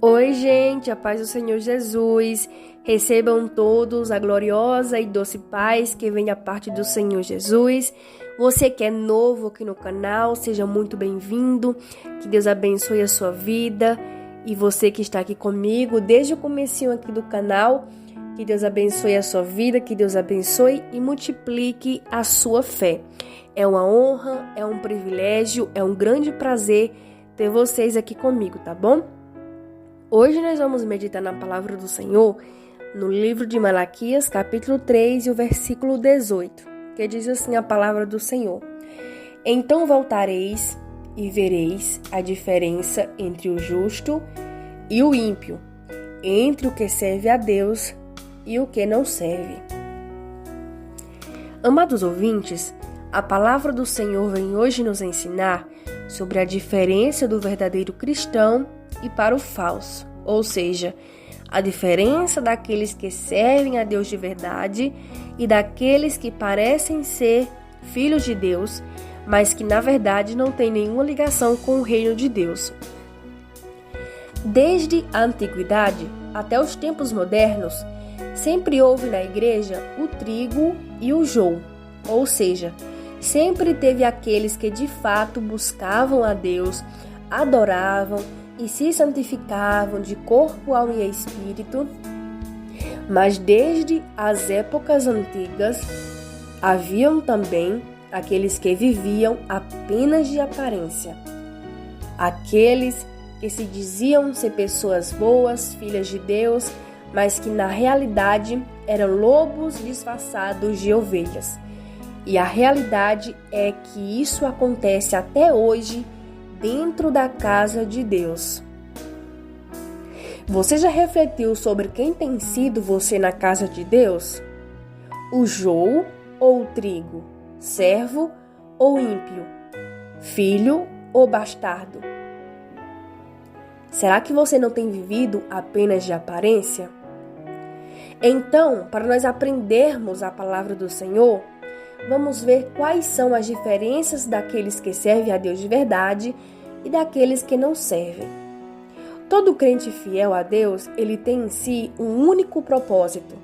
Oi, gente, a paz do Senhor Jesus. Recebam todos a gloriosa e doce paz que vem da parte do Senhor Jesus. Você que é novo aqui no canal, seja muito bem-vindo. Que Deus abençoe a sua vida. E você que está aqui comigo desde o comecinho aqui do canal, que Deus abençoe a sua vida, que Deus abençoe e multiplique a sua fé. É uma honra, é um privilégio, é um grande prazer ter vocês aqui comigo, tá bom? Hoje nós vamos meditar na palavra do Senhor no livro de Malaquias, capítulo 3 e o versículo 18, que diz assim a palavra do Senhor: Então voltareis e vereis a diferença entre o justo e o ímpio, entre o que serve a Deus e o que não serve. Amados ouvintes, a palavra do Senhor vem hoje nos ensinar sobre a diferença do verdadeiro cristão e para o falso, ou seja, a diferença daqueles que servem a Deus de verdade e daqueles que parecem ser filhos de Deus, mas que na verdade não têm nenhuma ligação com o reino de Deus. Desde a antiguidade até os tempos modernos, sempre houve na igreja o trigo e o joio, ou seja, sempre teve aqueles que de fato buscavam a Deus, adoravam e se santificavam de corpo, alma e espírito, mas desde as épocas antigas haviam também aqueles que viviam apenas de aparência, aqueles que se diziam ser pessoas boas, filhas de Deus, mas que na realidade eram lobos disfarçados de ovelhas. E a realidade é que isso acontece até hoje dentro da casa de Deus. Você já refletiu sobre quem tem sido você na casa de Deus? O joio ou o trigo? Servo ou ímpio? Filho ou bastardo? Será que você não tem vivido apenas de aparência? Então, para nós aprendermos a palavra do Senhor, vamos ver quais são as diferenças daqueles que servem a Deus de verdade e daqueles que não servem. Todo crente fiel a Deus, ele tem em si um único propósito,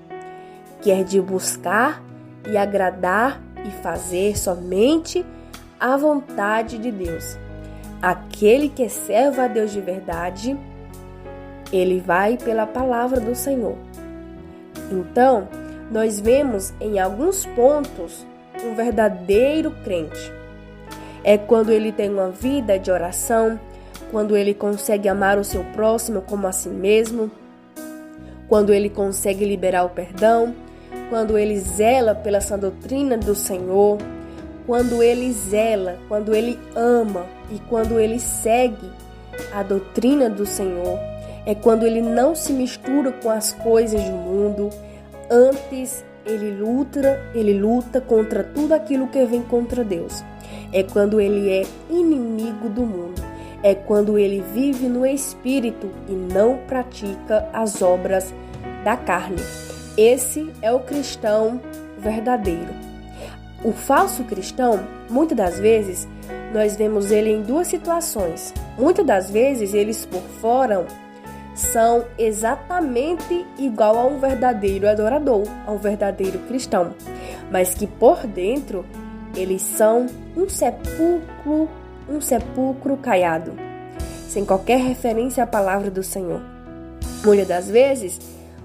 que é de buscar e agradar e fazer somente a vontade de Deus. Aquele que serve a Deus de verdade, ele vai pela palavra do Senhor. Então, nós vemos em alguns pontos um verdadeiro crente. É quando ele tem uma vida de oração, quando ele consegue amar o seu próximo como a si mesmo, quando ele consegue liberar o perdão, quando ele zela pela sã doutrina do Senhor, quando ele zela, quando ele ama e quando ele segue a doutrina do Senhor. É quando ele não se mistura com as coisas do mundo, antes ele luta contra tudo aquilo que vem contra Deus. É quando ele é inimigo do mundo. É quando ele vive no espírito e não pratica as obras da carne. Esse é o cristão verdadeiro. O falso cristão, muitas das vezes, nós vemos ele em duas situações. Muitas das vezes, eles por fora são exatamente igual a um verdadeiro adorador, a um verdadeiro cristão, mas que por dentro eles são um sepulcro caiado, sem qualquer referência à palavra do Senhor. Muitas das vezes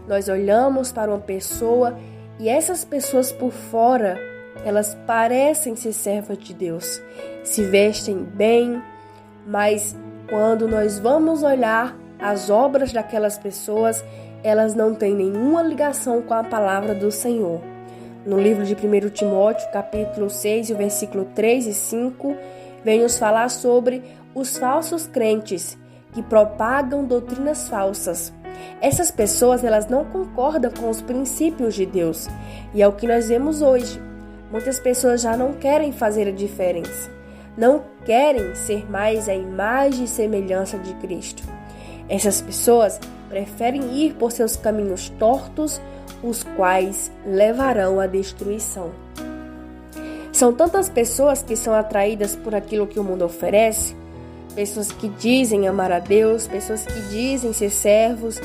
nós olhamos para uma pessoa e essas pessoas por fora, elas parecem ser servas de Deus, se vestem bem, mas quando nós vamos olhar as obras daquelas pessoas, elas não têm nenhuma ligação com a palavra do Senhor. No livro de 1 Timóteo, capítulo 6, o versículo 3 e 5, vem nos falar sobre os falsos crentes que propagam doutrinas falsas. Essas pessoas, elas não concordam com os princípios de Deus. E é o que nós vemos hoje. Muitas pessoas já não querem fazer a diferença. Não querem ser mais a imagem e semelhança de Cristo. Essas pessoas preferem ir por seus caminhos tortos, os quais levarão à destruição. São tantas pessoas que são atraídas por aquilo que o mundo oferece, pessoas que dizem amar a Deus, pessoas que dizem ser servos,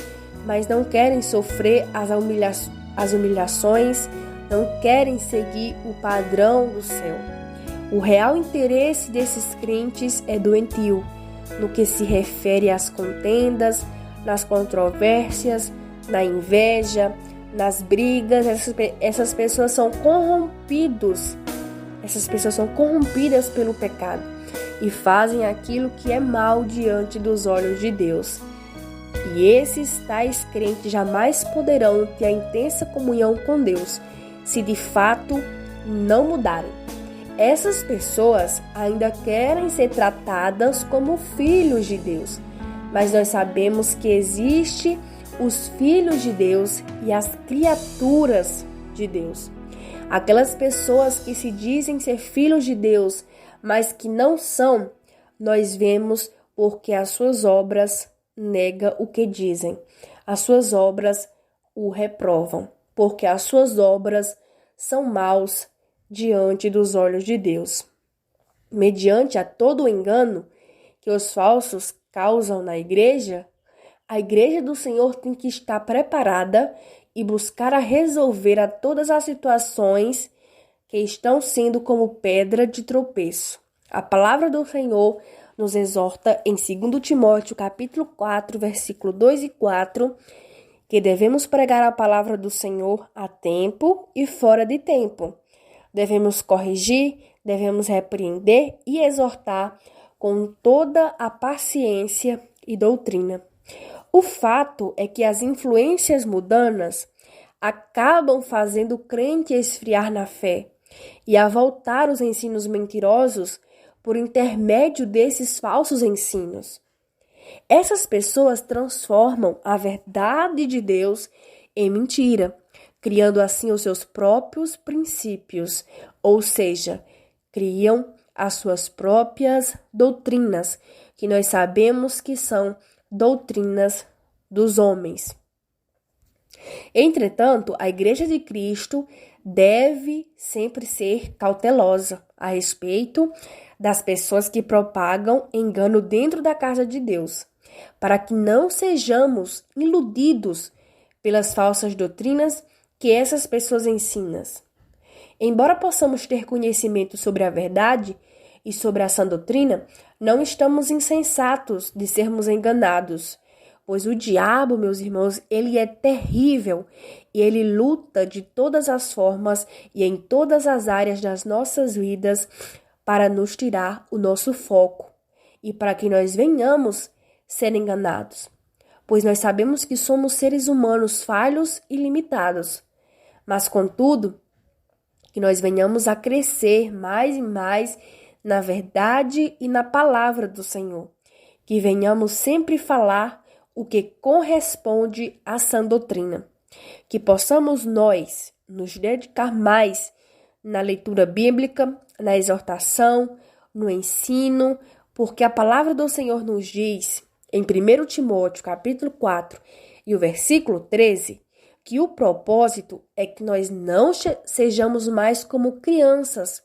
mas não querem sofrer as humilhações, não querem seguir o padrão do céu. O real interesse desses crentes é doentio, no que se refere às contendas, nas controvérsias, na inveja, nas brigas. Essas pessoas são corrompidas pelo pecado e fazem aquilo que é mal diante dos olhos de Deus. E esses tais crentes jamais poderão ter a intensa comunhão com Deus, se de fato não mudarem. Essas pessoas ainda querem ser tratadas como filhos de Deus, mas nós sabemos que existe os filhos de Deus e as criaturas de Deus. Aquelas pessoas que se dizem ser filhos de Deus, mas que não são, nós vemos porque as suas obras negam o que dizem. As suas obras o reprovam, porque as suas obras são maus diante dos olhos de Deus. Mediante a todo o engano que os falsos causam na igreja, a igreja do Senhor tem que estar preparada e buscar a resolver a todas as situações que estão sendo como pedra de tropeço. A palavra do Senhor nos exorta em 2 Timóteo, capítulo 4, versículo 2 e 4, que devemos pregar a palavra do Senhor a tempo e fora de tempo. Devemos corrigir, devemos repreender e exortar com toda a paciência e doutrina. O fato é que as influências mundanas acabam fazendo o crente esfriar na fé e a voltar os ensinos mentirosos por intermédio desses falsos ensinos. Essas pessoas transformam a verdade de Deus em mentira, criando assim os seus próprios princípios, ou seja, criam as suas próprias doutrinas, que nós sabemos que são doutrinas dos homens. Entretanto, a Igreja de Cristo deve sempre ser cautelosa a respeito das pessoas que propagam engano dentro da casa de Deus, para que não sejamos iludidos pelas falsas doutrinas que essas pessoas ensinam. Embora possamos ter conhecimento sobre a verdade e sobre a sã doutrina, não estamos insensatos de sermos enganados, pois o diabo, meus irmãos, ele é terrível e ele luta de todas as formas e em todas as áreas das nossas vidas para nos tirar o nosso foco e para que nós venhamos ser enganados, pois nós sabemos que somos seres humanos falhos e limitados, mas contudo, que nós venhamos a crescer mais e mais na verdade e na palavra do Senhor, que venhamos sempre falar o que corresponde à sã doutrina, que possamos nós nos dedicar mais na leitura bíblica, na exortação, no ensino, porque a palavra do Senhor nos diz, em 1 Timóteo, capítulo 4, e o versículo 13, que o propósito é que nós não sejamos mais como crianças,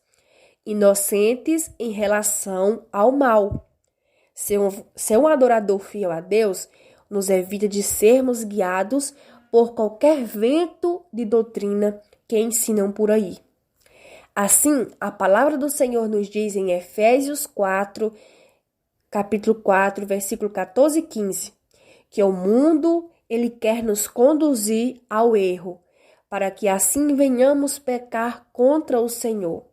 inocentes em relação ao mal. Ser um adorador fiel a Deus nos evita de sermos guiados por qualquer vento de doutrina que ensinam por aí. Assim, a palavra do Senhor nos diz em Efésios 4, capítulo 4, versículo 14 e 15, que o mundo ele quer nos conduzir ao erro, para que assim venhamos pecar contra o Senhor.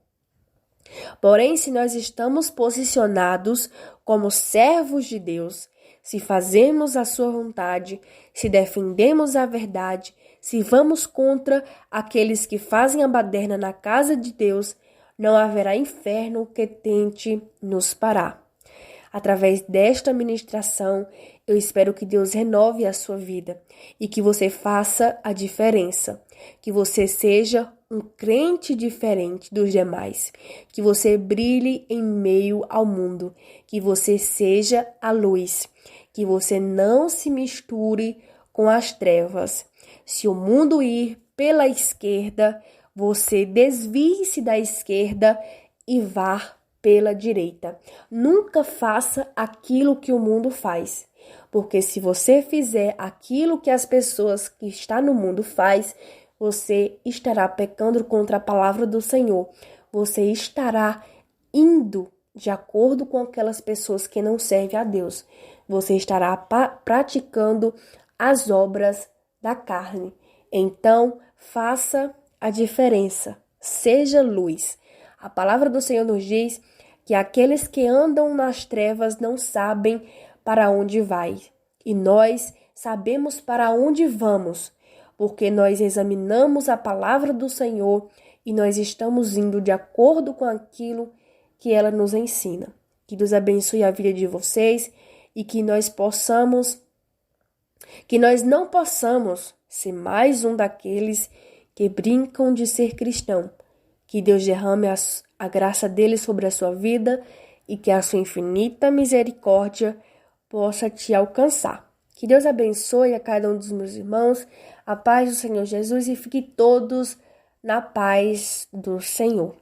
Porém, se nós estamos posicionados como servos de Deus, se fazemos a sua vontade, se defendemos a verdade, se vamos contra aqueles que fazem a baderna na casa de Deus, não haverá inferno que tente nos parar. Através desta ministração, eu espero que Deus renove a sua vida e que você faça a diferença, que você seja um crente diferente dos demais, que você brilhe em meio ao mundo, que você seja a luz, que você não se misture com as trevas. Se o mundo ir pela esquerda, você desvie-se da esquerda e vá pela direita. Nunca faça aquilo que o mundo faz, porque se você fizer aquilo que as pessoas que estão no mundo faz, você estará pecando contra a palavra do Senhor. Você estará indo de acordo com aquelas pessoas que não servem a Deus. Você estará praticando as obras da carne. Então, faça a diferença. Seja luz. A palavra do Senhor nos diz que aqueles que andam nas trevas não sabem para onde vai. E nós sabemos para onde vamos, porque nós examinamos a palavra do Senhor e nós estamos indo de acordo com aquilo que ela nos ensina. Que Deus abençoe a vida de vocês e que nós não possamos ser mais um daqueles que brincam de ser cristão. Que Deus derrame a graça dele sobre a sua vida e que a sua infinita misericórdia possa te alcançar. Que Deus abençoe a cada um dos meus irmãos, a paz do Senhor Jesus, e fique todos na paz do Senhor.